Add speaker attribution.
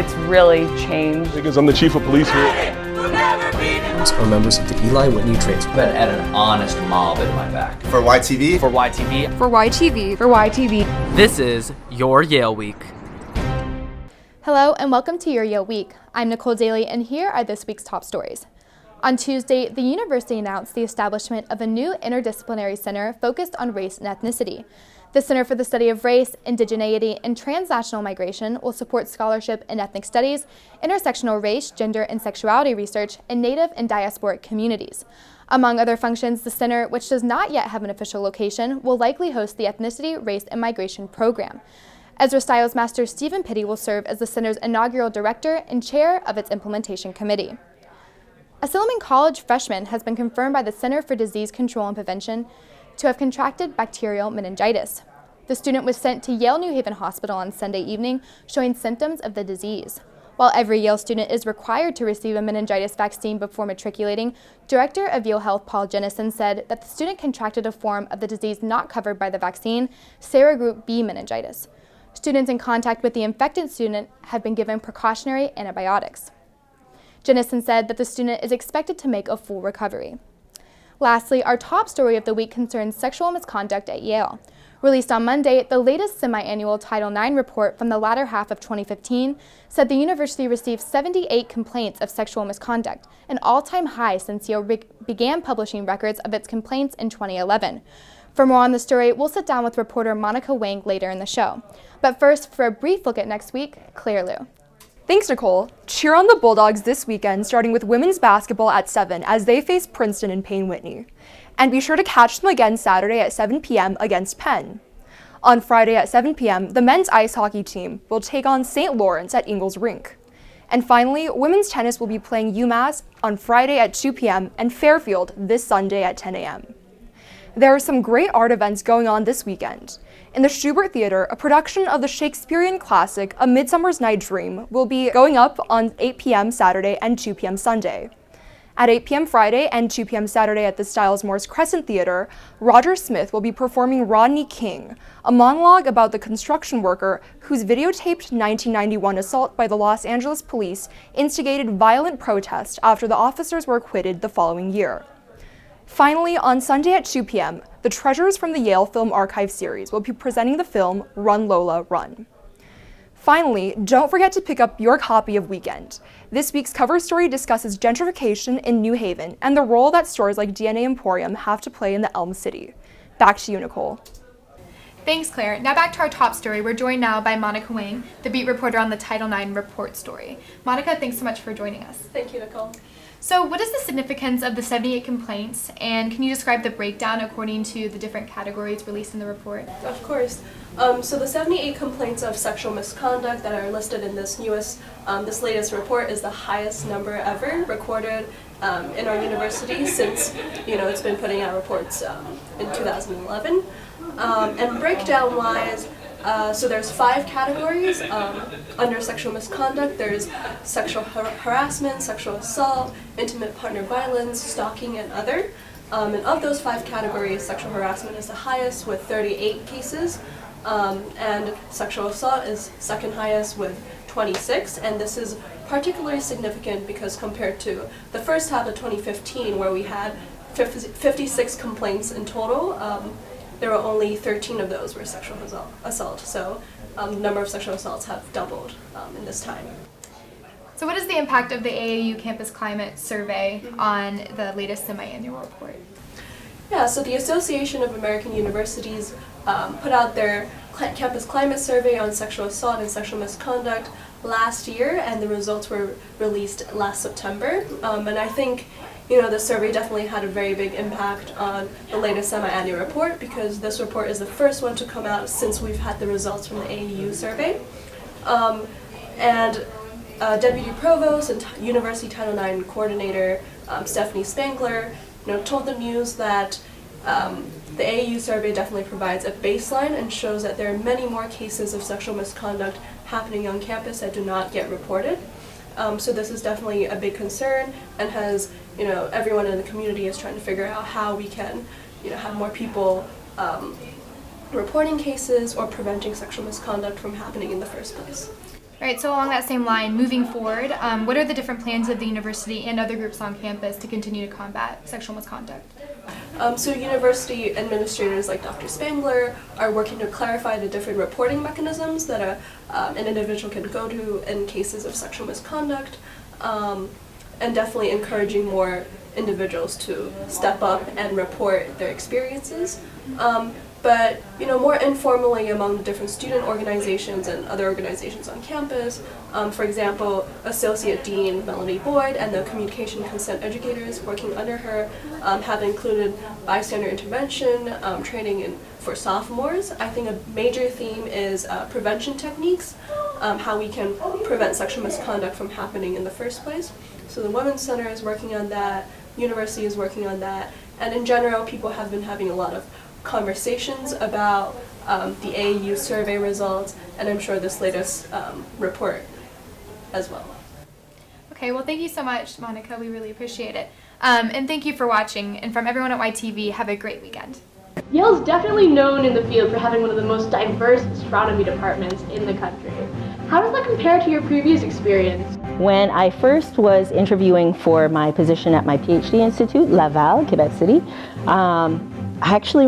Speaker 1: it's really changed.
Speaker 2: Because I'm the chief of police here.
Speaker 3: Are members of the Eli Whitney Trades.
Speaker 4: But had an honest mob at my back.
Speaker 5: For YTV.
Speaker 4: For YTV.
Speaker 6: For YTV.
Speaker 1: For YTV.
Speaker 7: This is your Yale Week.
Speaker 8: Hello and welcome to your Yale Week. I'm Nicole Daly and here are this week's top stories. On Tuesday, the university announced the establishment of a new interdisciplinary center focused on race and ethnicity. The Center for the Study of Race, Indigeneity, and Transnational Migration will support scholarship in ethnic studies, intersectional race, gender, and sexuality research in Native and diasporic communities. Among other functions, the center, which does not yet have an official location, will likely host the Ethnicity, Race, and Migration program. Ezra Stiles Master Stephen Pitty will serve as the center's inaugural director and chair of its implementation committee. A Silliman College freshman has been confirmed by the Center for Disease Control and Prevention to have contracted bacterial meningitis. The student was sent to Yale New Haven Hospital on Sunday evening, showing symptoms of the disease. While every Yale student is required to receive a meningitis vaccine before matriculating, Director of Yale Health Paul Jennison said that the student contracted a form of the disease not covered by the vaccine, serogroup B meningitis. Students in contact with the infected student have been given precautionary antibiotics. Jennison said that the student is expected to make a full recovery. Lastly, our top story of the week concerns sexual misconduct at Yale. Released on Monday, the latest semi-annual Title IX report from the latter half of 2015 said the university received 78 complaints of sexual misconduct, an all-time high since Yale began publishing records of its complaints in 2011. For more on the story, we'll sit down with reporter Monica Wang later in the show. But first, for a brief look at next week, Claire Liu.
Speaker 6: Thanks, Nicole. Cheer on the Bulldogs this weekend, starting with women's basketball at 7 as they face Princeton and Payne Whitney. And be sure to catch them again Saturday at 7 p.m. against Penn. On Friday at 7 p.m., the men's ice hockey team will take on St. Lawrence at Ingalls Rink. And finally, women's tennis will be playing UMass on Friday at 2 p.m. and Fairfield this Sunday at 10 a.m. There are some great art events going on this weekend. In the Schubert Theater, a production of the Shakespearean classic A Midsummer's Night Dream will be going up on 8 p.m. Saturday and 2 p.m. Sunday. At 8 p.m. Friday and 2 p.m. Saturday at the Stiles Morse Crescent Theater, Roger Smith will be performing Rodney King, a monologue about the construction worker whose videotaped 1991 assault by the Los Angeles police instigated violent protest after the officers were acquitted the following year. Finally, on Sunday at 2 p.m., the Treasures from the Yale Film Archive series will be presenting the film Run Lola Run. Finally, don't forget to pick up your copy of Weekend. This week's cover story discusses gentrification in New Haven and the role that stores like DNA Emporium have to play in the Elm City. Back to you, Nicole.
Speaker 8: Thanks, Claire. Now back to our top story. We're joined now by Monica Wang, the beat reporter on the Title IX report story. Monica, thanks so much for joining us.
Speaker 9: Thank you, Nicole.
Speaker 8: So what is the significance of the 78 complaints, and can you describe the breakdown according to the different categories released in the report?
Speaker 9: Of course. So the 78 complaints of sexual misconduct that are listed in this latest report is the highest number ever recorded in our university since, it's been putting out reports in 2011. And breakdown-wise, so there's 5 categories under sexual misconduct. There's sexual harassment, sexual assault, intimate partner violence, stalking, and other. And of those 5 categories, sexual harassment is the highest with 38 cases, and sexual assault is second highest with 26. And this is particularly significant because compared to the first half of 2015, where we had 56 complaints in total, there were only 13 of those were sexual assault. So the number of sexual assaults have doubled in this time.
Speaker 8: So what is the impact of the AAU Campus Climate Survey on the latest semi-annual report?
Speaker 9: Yeah, so the Association of American Universities put out their Campus Climate Survey on sexual assault and sexual misconduct last year, and the results were released last September. And I think the survey definitely had a very big impact on the latest semi-annual report because this report is the first one to come out since we've had the results from the AAU survey. And Deputy Provost and University Title IX Coordinator Stephanie Spangler told the news that the AAU survey definitely provides a baseline and shows that there are many more cases of sexual misconduct happening on campus that do not get reported. So this is definitely a big concern and has, everyone in the community is trying to figure out how we can, have more people reporting cases or preventing sexual misconduct from happening in the first place.
Speaker 8: All right, so along that same line, moving forward, what are the different plans of the university and other groups on campus to continue to combat sexual misconduct?
Speaker 9: So university administrators like Dr. Spangler are working to clarify the different reporting mechanisms that an individual can go to in cases of sexual misconduct, and definitely encouraging more individuals to step up and report their experiences. But more informally among the different student organizations and other organizations on campus, for example, Associate Dean Melanie Boyd and the communication consent educators working under her have included bystander intervention training for sophomores. I think a major theme is prevention techniques, how we can prevent sexual misconduct from happening in the first place. So the Women's Center is working on that, university is working on that, and in general people have been having a lot of conversations about the AAU survey results, and I'm sure this latest report as well.
Speaker 8: Okay, well, thank you so much, Monica. We really appreciate it. And thank you for watching. And from everyone at YTV, have a great weekend.
Speaker 2: Yale is definitely known in the field for having one of the most diverse astronomy departments in the country. How does that compare to your previous experience?
Speaker 5: When I first was interviewing for my position at my PhD institute, Laval, Quebec City, I actually